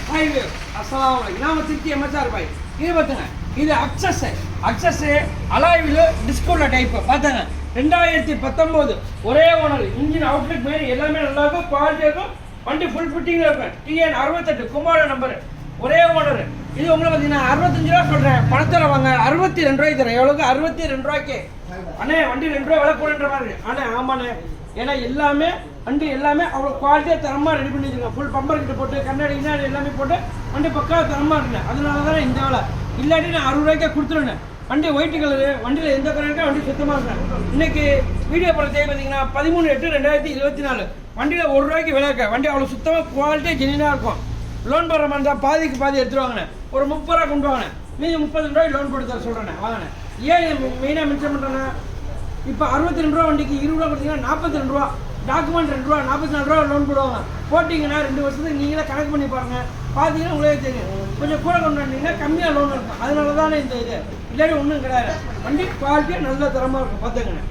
Hi அஸ்ஸலாமு அலைக்கும். நாம திருச்சி எம்எஸ்ஆர் பாய். இது பார்த்துங்க, இது அக்சஸ் அலாய்வில் டிஸ்கோல டைப் பார்த்தாங்க. 2019 ஒரே ஓனர், இன்ஜின் அவுட்லுக் மாரி எல்லாமே நல்லா இருக்கும், குவாலிட்டியாக இருக்கும், வண்டி ஃபுல் ஃபிட்டிங்கில் இருக்கும். TN 68 குமார நம்பர், ஒரே ஓனர். இது உங்களுக்கு பார்த்தீங்கன்னா 65 ரூபா சொல்கிறேன், பணத்தில் வாங்க 62 ரூபாய்க்கு தரேன். எவ்வளோக்கு? 62 ரூபாய்க்கு. அண்ணே வண்டி 2 ரூபா விலை போடுன்ற மாதிரி. ஆனால் ஆமாண்ணே, ஏன்னா எல்லாமே வண்டி எல்லாமே அவ்வளோ குவாலிட்டியாக தரமாக ரெடி பண்ணி வச்சுருக்கேன். ஃபுல் பம்பர் கிட்ட போட்டு கண்ணாடி கிண்ணாடி எல்லாமே போட்டு வண்டி பக்காவாக தரமாக இருந்தேன். அதனால தான் இந்த வேலை. இல்லாட்டி நான் 60 ரூபாய்க்கே கொடுத்துருவேன். வண்டி ஒயிட் கலரு, வண்டியில் எந்த கலர் இருக்கா வண்டி சுத்தமாக இருக்கேன். இன்னைக்கு வீடியோ படம் தேவை பார்த்தீங்கன்னா 13/8/2024. வண்டியில் 1 ரூபாய்க்கு விலை இருக்க வண்டி அவ்வளோ சுத்தமாக குவாலிட்டியாக ஜெனினாக இருக்கும். லோன் போடுற மாதிரி இருந்தால் பாதிக்கு பாதி எடுத்துருவாங்கண்ணே. ஒரு 30 ரூபா கொண்டு வாங்கினேன், மீதி 32 ரூபாய்க்கு லோன் போட்டு தர சொல்கிறேன். வாங்கினேன். ஏன் மெயினாக மென்ஷன் பண்ணுறேன்னா, இப்போ 62 ரூபா வண்டிக்கு 20 ரூபா கொடுத்தீங்கன்னா 42 ரூபா, டாக்குமெண்ட் 2 ரூபா, 44 ரூபா லோன் போடுவாங்க. போட்டிங்கன்னா 2 வருஷத்துக்கு நீங்களே கணக்கு பண்ணி பாருங்கள், பார்த்தீங்கன்னா உங்களே தெரியும். கொஞ்சம் கூட கொண்டு வந்தீங்கன்னா கம்மியாக லோன் இருக்கும். அதனால தானே இந்த இது, இல்லாட்டி ஒன்றும் கிடையாது. வண்டி குவாலிட்டியாக நல்ல தரமாக இருக்கும். பார்த்துக்கங்க.